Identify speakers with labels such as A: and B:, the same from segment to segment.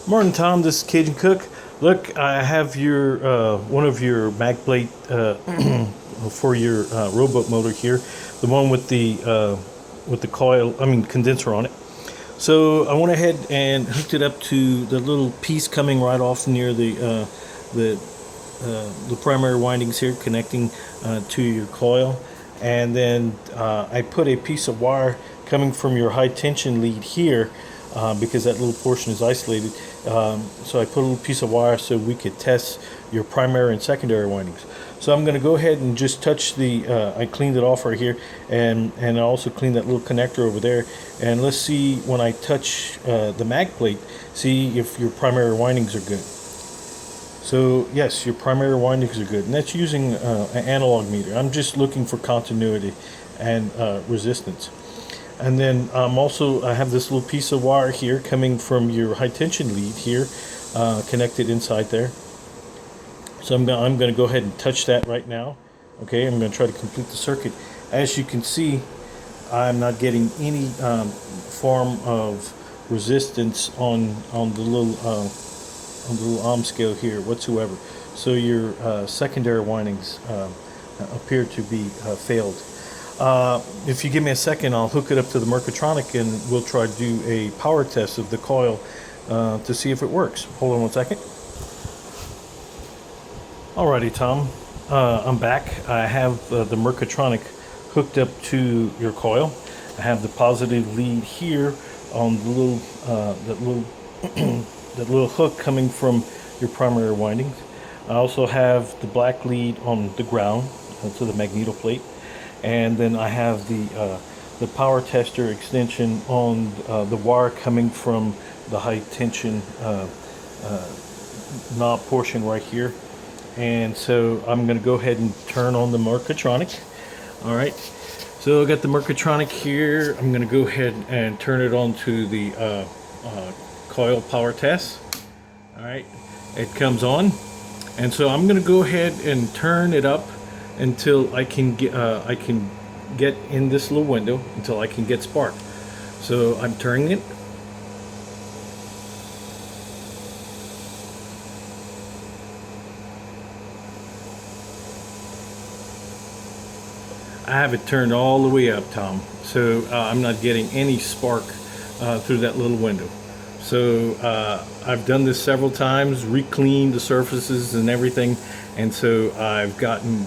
A: Morning, Tom. This is Cajun Cook. Look, I have your one of your mag plate for your rowboat motor here, the one with the coil, condenser on it. So I went ahead and hooked it up to the little piece coming right off near the primary windings here, connecting to your coil, and then I put a piece of wire coming from your high tension lead here. Because that little portion is isolated, so I put a little piece of wire so we could test your primary and secondary windings. So I'm going to go ahead and just touch the I cleaned it off right here, and I also cleaned that little connector over there, and let's see when I touch the mag plate, see if your primary windings are good. So yes, your primary windings are good, and that's using an analog meter. I'm just looking for continuity and resistance. And then I have this little piece of wire here coming from your high tension lead here, connected inside there. So I'm going to go ahead and touch that right now. Okay, I'm going to try to complete the circuit. As you can see, I'm not getting any form of resistance on the little ohm scale here whatsoever. So your secondary windings appear to be failed. If you give me a second, I'll hook it up to the Mercatronic and we'll try to do a power test of the coil to see if it works. Hold on one second. Alrighty, Tom, I'm back. I have the Mercatronic hooked up to your coil. I have the positive lead here on the little that little hook coming from your primary windings. I also have the black lead on the ground to the magneto plate. And then I have the power tester extension on the wire coming from the high tension knob portion right here. And so I'm going to go ahead and turn on the Mercatronic. All right. So I got the Mercatronic here. I'm going to go ahead and turn it on to the coil power test. All right. It comes on, and so I'm going to go ahead and turn it up until I can get in this little window until I can get spark. So I'm turning it. I have it turned all the way up, Tom. So I'm not getting any spark through that little window. So I've done this several times, re-cleaned the surfaces and everything, and so I've gotten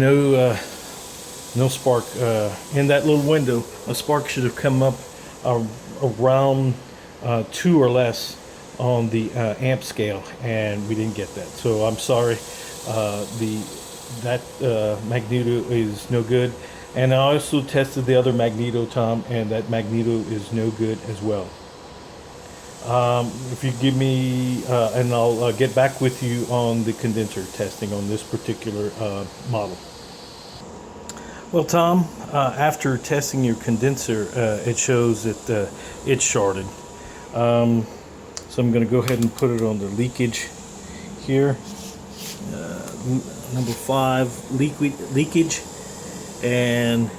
A: no spark in that little window. A spark should have come up around 2 or less on the amp scale, and we didn't get that. So I'm sorry. That magneto is no good. And I also tested the other magneto, Tom, and that magneto is no good as well. If you give me, and I'll get back with you on the condenser testing on this particular model. Well, Tom, after testing your condenser, it shows that it's shorted. So I'm going to go ahead and put it on the leakage here. Number 5, leakage. And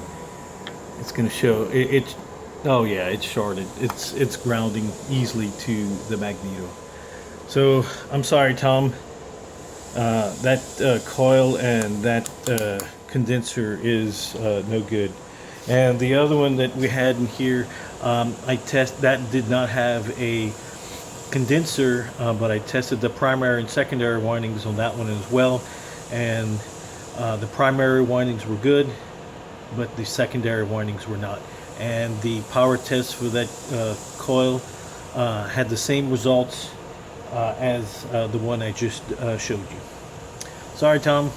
A: it's going to show it's oh yeah, it's shorted. It's grounding easily to the magneto. So I'm sorry, Tom. That coil and that condenser is no good. And the other one that we had in here, that did not have a condenser, but I tested the primary and secondary windings on that one as well, and the primary windings were good, but the secondary windings were not. And the power test for that coil had the same results as the one I just showed you. Sorry, Tom.